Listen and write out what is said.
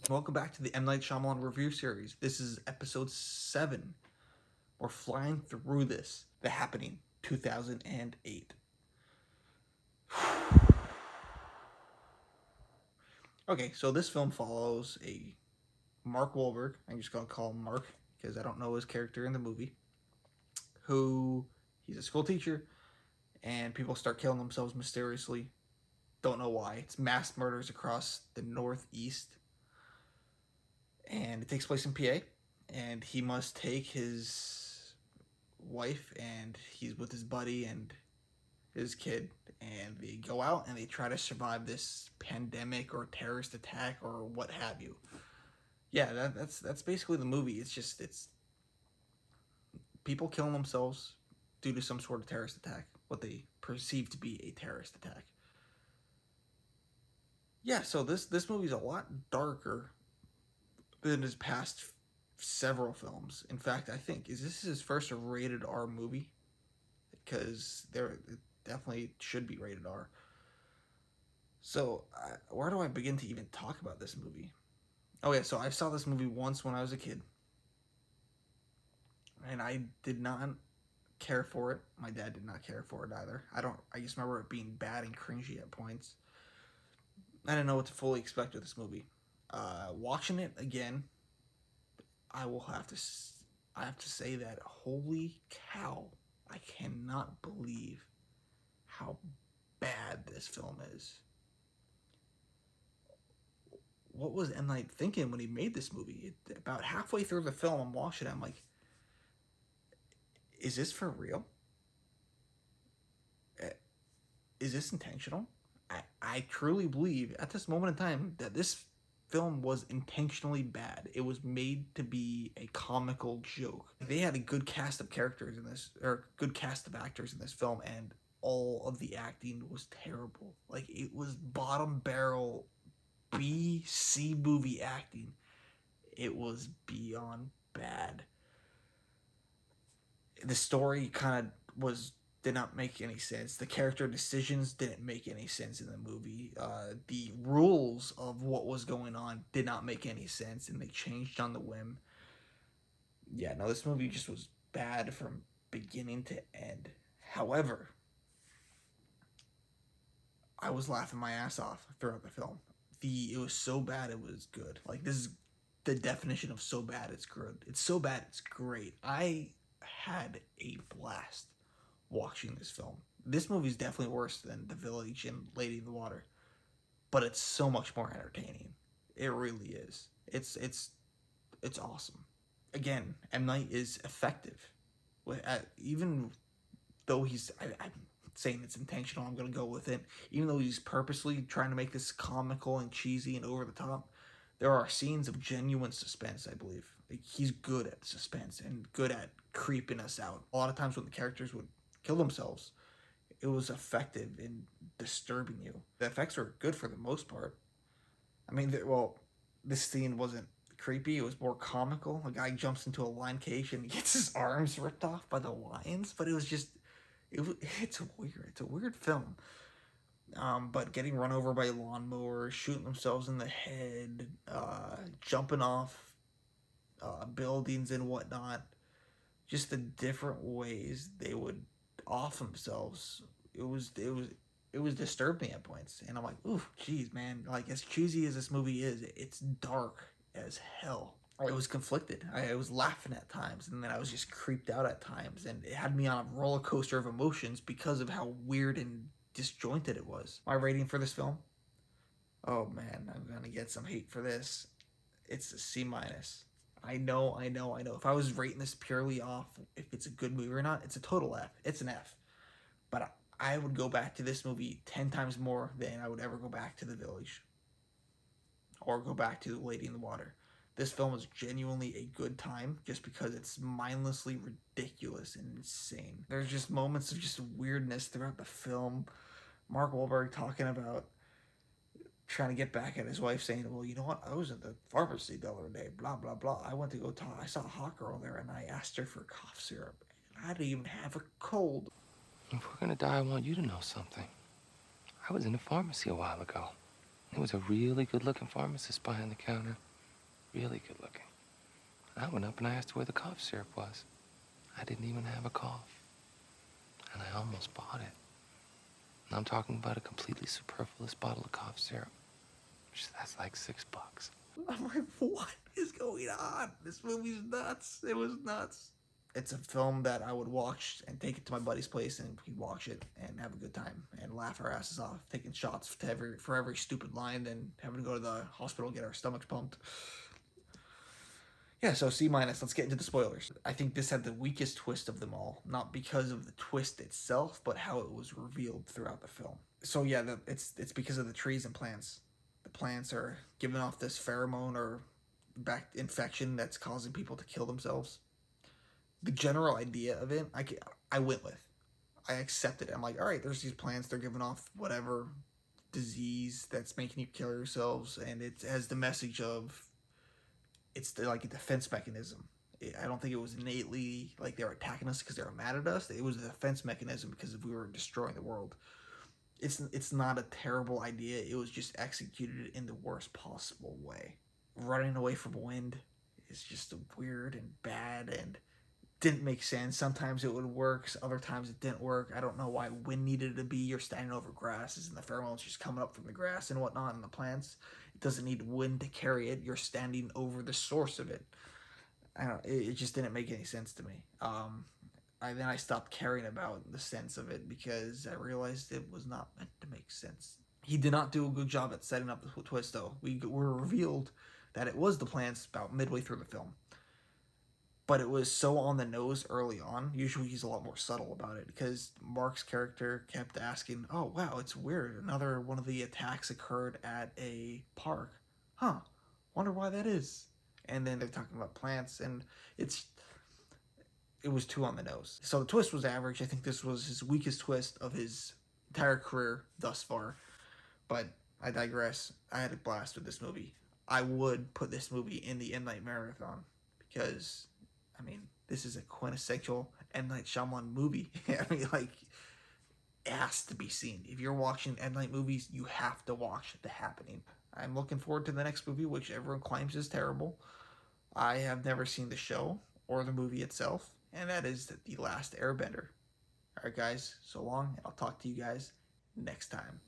Welcome back to the M. Night Shyamalan review series. This is episode 7. We're flying through this. The Happening, 2008. Okay, so this film follows a Mark Wahlberg. I'm just going to call him Mark because I don't know his character in the movie. He's a school teacher, and people start killing themselves mysteriously. Don't know why. It's mass murders across the Northeast. And it takes place in PA. And he must take his wife, and he's with his buddy and his kid, and they go out and they try to survive this pandemic or terrorist attack or what have you. Yeah, that's basically the movie. It's people killing themselves due to some sort of terrorist attack, what they perceive to be a terrorist attack. Yeah, so this movie's a lot darker than his past several films. In fact, I think is this his first rated R movie, because it definitely should be rated R. So where do I begin to even talk about this movie? Oh yeah, so I saw this movie once when I was a kid, and I did not care for it. My dad did not care for it either. I just remember it being bad and cringy at points. I didn't know what to fully expect with this movie. Watching it again, I will have to I have to say that holy cow, I cannot believe how bad this film is. What was M. Night thinking when he made this movie? About halfway through the film, I'm watching it, I'm like, is this for real? Is this intentional? I truly believe at this moment in time that this film was intentionally bad. It was made to be a comical joke. They had a good cast of characters in this, or good cast of actors in this film, and all of the acting was terrible. Like, it was bottom barrel B C movie acting. It was beyond bad. The story kind of did not make any sense. The character decisions didn't make any sense in the movie. The rules of what was going on did not make any sense, and they changed on the whim. Yeah, no, this movie just was bad from beginning to end. However, I was laughing my ass off throughout the film. It was so bad it was good. Like, this is the definition of so bad it's good. It's so bad it's great. I had a blast watching this film. This movie's definitely worse than The Village and Lady in the Water, but it's so much more entertaining. It really is. It's awesome. Again, M. Night is effective. Even though I'm saying it's intentional, I'm gonna go with it. Even though he's purposely trying to make this comical and cheesy and over the top, there are scenes of genuine suspense. I believe, like, he's good at suspense and good at creeping us out. A lot of times when the characters would kill themselves, it was effective in disturbing you. The effects were good for the most part. I mean, this scene wasn't creepy. It was more comical. A guy jumps into a lion cage and gets his arms ripped off by the lions. But it was just, it's weird. It's a weird film. But getting run over by lawnmowers, shooting themselves in the head, jumping off buildings and whatnot, just the different ways they would off themselves. It was disturbing at points, and I'm like, ooh, geez, man. Like, as cheesy as this movie is, it's dark as hell. I was conflicted. I was laughing at times, and then I was just creeped out at times, and it had me on a roller coaster of emotions because of how weird and disjointed it was. My rating for this film? Oh man, I'm gonna get some hate for this. It's a C minus. I know. If I was rating this purely off if it's a good movie or not, it's a total F. It's an F. But I would go back to this movie 10 times more than I would ever go back to The Village or go back to The Lady in the Water. This film is genuinely a good time just because it's mindlessly ridiculous and insane. There's just moments of just weirdness throughout the film. Mark Wahlberg talking about trying to get back at his wife, saying, well, you know what, I was at the pharmacy the other day, blah blah blah, I went to go talk, I saw a hot girl there and I asked her for cough syrup, and I didn't even have a cold. If we're gonna die, I want you to know something. I was in a pharmacy a while ago. There was a really good-looking pharmacist behind the counter. Really good looking. I went up and I asked her where the cough syrup was. I didn't even have a cough. And I almost bought it. And I'm talking about a completely superfluous bottle of cough syrup. That's like $6. I'm like, what is going on? This movie's nuts. It was nuts. It's a film that I would watch and take it to my buddy's place and we'd watch it and have a good time and laugh our asses off, taking shots for every stupid line, then having to go to the hospital and get our stomachs pumped. Yeah, so C minus. Let's get into the spoilers. I think this had the weakest twist of them all, not because of the twist itself, but how it was revealed throughout the film. So yeah, it's because of the trees and plants. The plants are giving off this pheromone or back infection that's causing people to kill themselves. The general idea of it, I went with. I accepted it. I'm like, all right, there's these plants. They're giving off whatever disease that's making you kill yourselves, and it has the message of like a defense mechanism. I don't think it was innately like they were attacking us because they were mad at us. It was a defense mechanism because we were destroying the world. It's not a terrible idea. It was just executed in the worst possible way. Running away from wind is just weird and bad and didn't make sense. Sometimes it would work, other times it didn't work. I don't know why wind needed to be. You're standing over grasses and the pheromones just coming up from the grass and whatnot and the plants. It doesn't need wind to carry it. You're standing over the source of it. I don't. It just didn't make any sense to me. Then I stopped caring about the sense of it because I realized it was not meant to make sense. He did not do a good job at setting up the twist, though. We were revealed that it was the plants about midway through the film, but it was so on the nose early on. Usually he's a lot more subtle about it because Mark's character kept asking, "Oh wow, it's weird. Another one of the attacks occurred at a park. Huh? Wonder why that is." And then they're talking about plants, and it was too on the nose. So the twist was average. I think this was his weakest twist of his entire career thus far. But I digress. I had a blast with this movie. I would put this movie in the M Night Marathon because, I mean, this is a quintessential M Night Shyamalan movie. I mean, like, it has to be seen. If you're watching M Night movies, you have to watch The Happening. I'm looking forward to the next movie, which everyone claims is terrible. I have never seen the show or the movie itself, and that is The Last Airbender. Alright, guys, so long, and I'll talk to you guys next time.